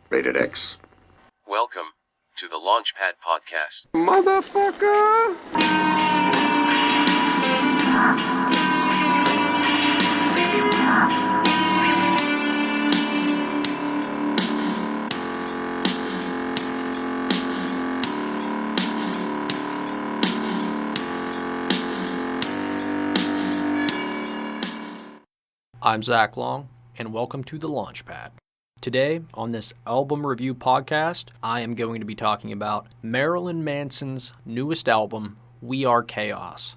Rated X. Welcome to the Launchpad Podcast. Motherfucker! I'm Zach Long, and welcome to the Launchpad. Today, on this album review podcast, I am going to be talking about Marilyn Manson's newest album, We Are Chaos.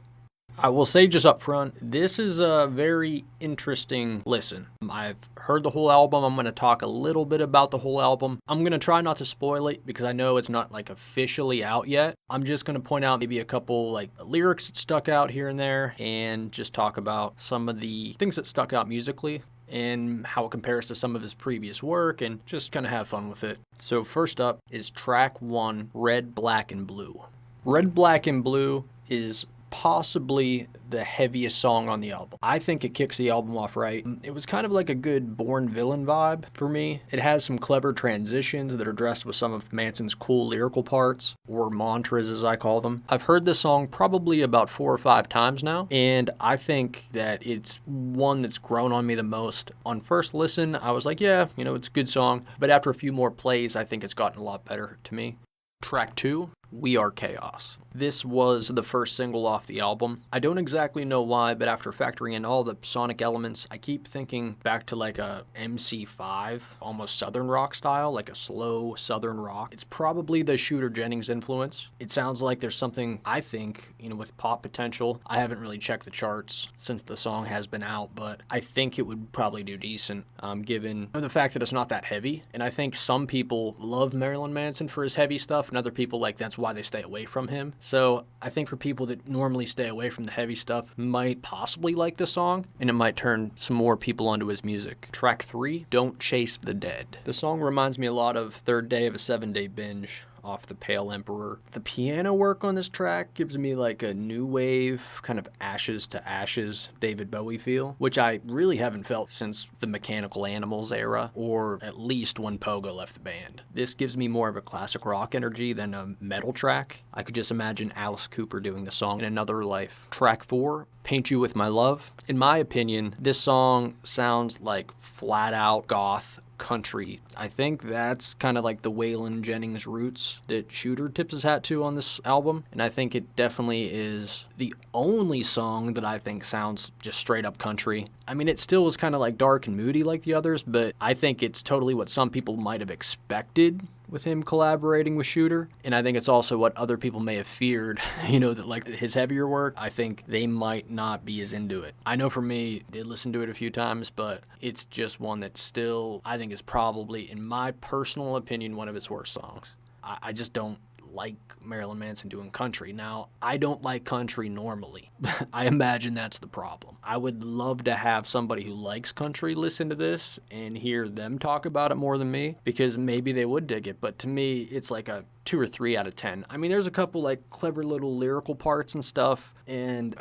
I will say just up front, this is a very interesting listen. I've heard the whole album. I'm going to talk a little bit about the whole album. I'm going to try not to spoil it because I know it's not officially out yet. I'm just going to point out maybe a couple lyrics that stuck out here and there and just talk about some of the things that stuck out musically and how it compares to some of his previous work and just kind of have fun with it. So first up is track 1, Red, Black, and Blue. Red, Black, and Blue is possibly the heaviest song on the album. I think it kicks the album off right. It was kind of like a good Born Villain vibe for me. It has some clever transitions that are dressed with some of Manson's cool lyrical parts, or mantras as I call them. I've heard this song probably about 4 or 5 times now, and I think that it's one that's grown on me the most. On first listen, I was like, yeah, it's a good song, but after a few more plays, I think it's gotten a lot better to me. Track 2, We Are Chaos. This was the first single off the album. I don't exactly know why, but after factoring in all the sonic elements, I keep thinking back to a MC5, almost southern rock style, like a slow southern rock. It's probably the Shooter Jennings influence. It sounds like there's something, I think, with pop potential. I haven't really checked the charts since the song has been out, but I think it would probably do decent, given the fact that it's not that heavy. And I think some people love Marilyn Manson for his heavy stuff, and other people, that's why they stay away from him. So I think for people that normally stay away from the heavy stuff might possibly like the song, and it might turn some more people onto his music. Track 3, Don't Chase the Dead. The song reminds me a lot of Third Day of a 7-Day Binge off the Pale Emperor. The piano work on this track gives me a new wave, kind of Ashes to Ashes David Bowie feel, which I really haven't felt since the Mechanical Animals era, or at least when Pogo left the band. This gives me more of a classic rock energy than a metal track. I could just imagine Alice Cooper doing the song in another life. Track 4, Paint You With My Love. In my opinion, this song sounds like flat out goth country. I think that's kind of like the Waylon Jennings roots that Shooter tips his hat to on this album, and I think it definitely is the only song that I think sounds just straight up country. I mean, it still is kind of dark and moody like the others, but I think it's totally what some people might have expected with him collaborating with Shooter, and I think it's also what other people may have feared, that his heavier work, I think they might not be as into it. I know for me, I did listen to it a few times, but it's just one that still, I think is probably, in my personal opinion, one of his worst songs. I just don't like Marilyn Manson doing country. Now, I don't like country normally. I imagine that's the problem. I would love to have somebody who likes country listen to this and hear them talk about it more than me, because maybe they would dig it. But to me, it's a 2 or 3 out of 10. I mean, there's a couple clever little lyrical parts and stuff, and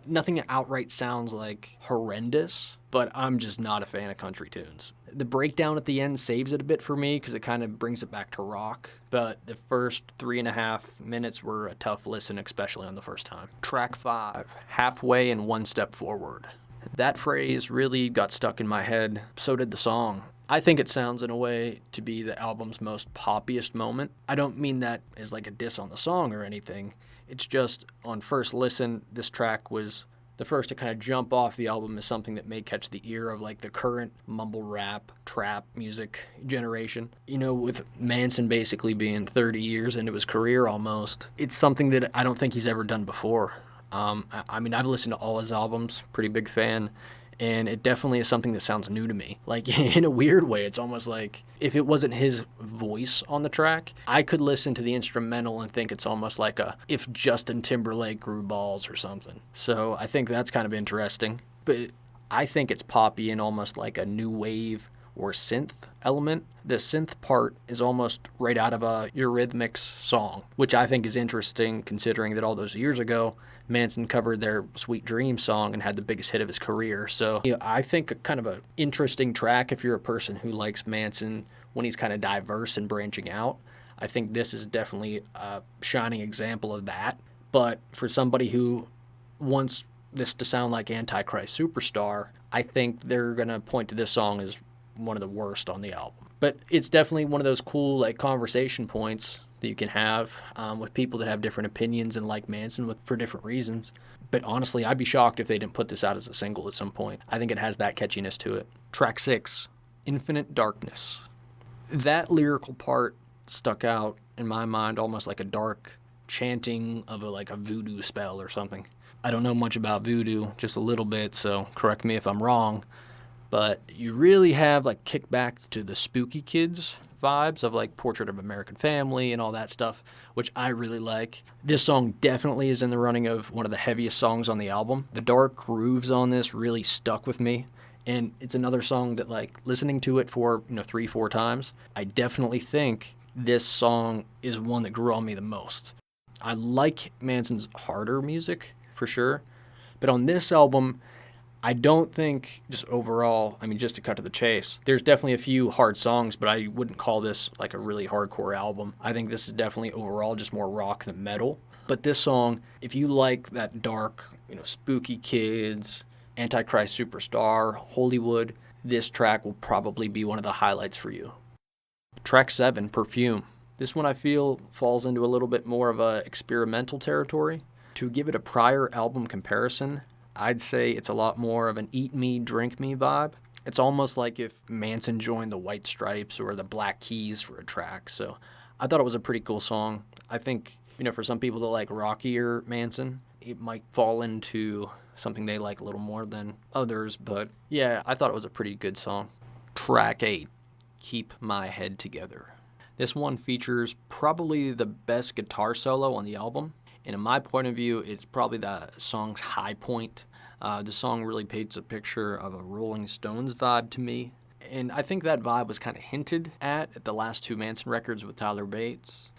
nothing outright sounds horrendous, but I'm just not a fan of country tunes. The breakdown at the end saves it a bit for me because it kind of brings it back to rock, but the first 3.5 minutes were a tough listen, especially on the first time. Track 5, Halfway and One Step Forward. That phrase really got stuck in my head. So did the song. I think it sounds in a way to be the album's most poppiest moment. I don't mean that as a diss on the song or anything. It's just on first listen, this track was the first to kind of jump off the album as something that may catch the ear of the current mumble rap, trap music generation. With Manson basically being 30 years into his career almost, it's something that I don't think he's ever done before. I mean, I've listened to all his albums, pretty big fan, and it definitely is something that sounds new to me. In a weird way, it's almost like if it wasn't his voice on the track, I could listen to the instrumental and think it's almost like if Justin Timberlake grew balls or something. So I think that's kind of interesting. But I think it's poppy and almost like a new wave or synth element. The synth part is almost right out of a Eurythmics song, which I think is interesting considering that all those years ago, Manson covered their Sweet Dreams song and had the biggest hit of his career. So I think kind of an interesting track if you're a person who likes Manson when he's kind of diverse and branching out. I think this is definitely a shining example of that. But for somebody who wants this to sound like Antichrist Superstar, I think they're going to point to this song as one of the worst on the album. But it's definitely one of those cool like conversation points that you can have with people that have different opinions and like Manson for different reasons. But honestly, I'd be shocked if they didn't put this out as a single at some point. I think it has that catchiness to it. Track 6, Infinite Darkness. That lyrical part stuck out in my mind almost like a dark chanting of a voodoo spell or something. I don't know much about voodoo, just a little bit, so correct me if I'm wrong. But you really have like kick back to the Spooky Kids vibes of like Portrait of American Family and all that stuff, which I really like. This song definitely is in the running of one of the heaviest songs on the album. The dark grooves on this really stuck with me. And it's another song that like listening to it for 3-4 times, I definitely think this song is one that grew on me the most. I like Manson's harder music for sure, but on this album, I don't think just overall, just to cut to the chase, there's definitely a few hard songs, but I wouldn't call this like a really hardcore album. I think this is definitely overall just more rock than metal. But this song, if you like that dark, Spooky Kids, Antichrist Superstar, Hollywood, this track will probably be one of the highlights for you. Track 7, Perfume. This one I feel falls into a little bit more of a experimental territory. To give it a prior album comparison, I'd say it's a lot more of an eat me, drink me vibe. It's almost like if Manson joined the White Stripes or the Black Keys for a track. So I thought it was a pretty cool song. I think, for some people that like rockier Manson, it might fall into something they like a little more than others. But yeah, I thought it was a pretty good song. Track 8, Keep My Head Together. This one features probably the best guitar solo on the album. And in my point of view, it's probably the song's high point. The song really paints a picture of a Rolling Stones vibe to me. And I think that vibe was kind of hinted at the last 2 Manson records with Tyler Bates.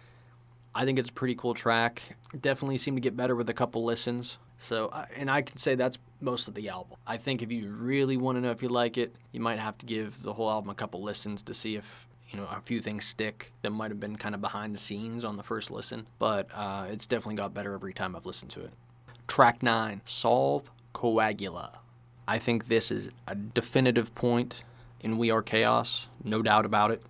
I think it's a pretty cool track. It definitely seemed to get better with a couple listens. So, and I can say that's most of the album. I think if you really want to know if you like it, you might have to give the whole album a couple listens to see if a few things stick that might have been kind of behind the scenes on the first listen, but it's definitely got better every time I've listened to it. Track 9, Solve Coagula. I think this is a definitive point in We Are Chaos, no doubt about it.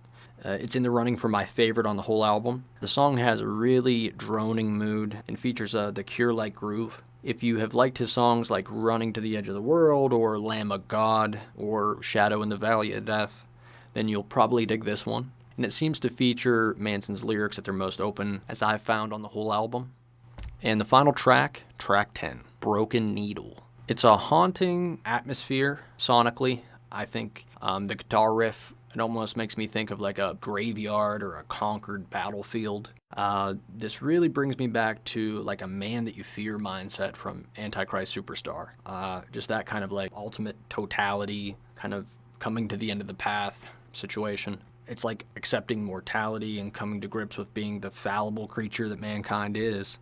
It's in the running for my favorite on the whole album. The song has a really droning mood and features the Cure-like groove. If you have liked his songs like Running to the Edge of the World or Lamb of God or Shadow in the Valley of Death, then you'll probably dig this one. And it seems to feature Manson's lyrics at their most open, as I've found on the whole album. And the final track, track 10, Broken Needle. It's a haunting atmosphere sonically. I think the guitar riff, it almost makes me think of like a graveyard or a conquered battlefield. This really brings me back to like a Man That You Fear mindset from Antichrist Superstar. Just that kind of like ultimate totality, kind of coming to the end of the path situation. It's like accepting mortality and coming to grips with being the fallible creature that mankind is.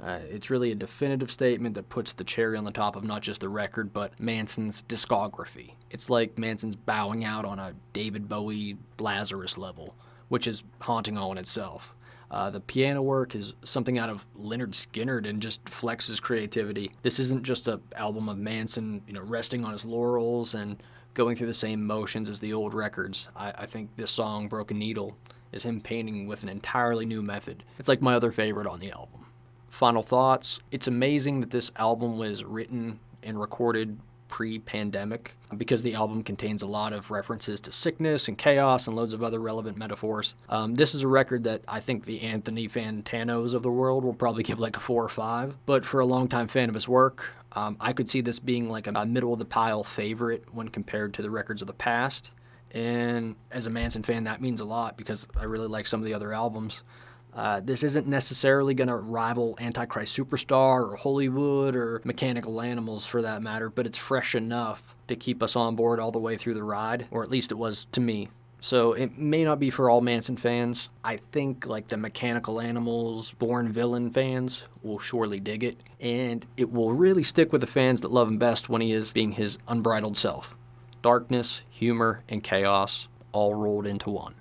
It's really a definitive statement that puts the cherry on the top of not just the record, but Manson's discography. It's like Manson's bowing out on a David Bowie Lazarus level, which is haunting all in itself. The piano work is something out of Leonard Skinner and just flexes creativity. This isn't just an album of Manson, resting on his laurels and going through the same motions as the old records. I think this song, Broken Needle, is him painting with an entirely new method. It's like my other favorite on the album. Final thoughts. It's amazing that this album was written and recorded pre-pandemic because the album contains a lot of references to sickness and chaos and loads of other relevant metaphors. This is a record that I think the Anthony Fantanos of the world will probably give like a 4 or 5, but for a longtime fan of his work, I could see this being like a middle-of-the-pile favorite when compared to the records of the past. And as a Manson fan, that means a lot because I really like some of the other albums. This isn't necessarily going to rival Antichrist Superstar or Hollywood or Mechanical Animals for that matter, but it's fresh enough to keep us on board all the way through the ride, or at least it was to me. So it may not be for all Manson fans. I think like the Mechanical Animals, Born Villain fans will surely dig it, and it will really stick with the fans that love him best when he is being his unbridled self. Darkness, humor, and chaos all rolled into one.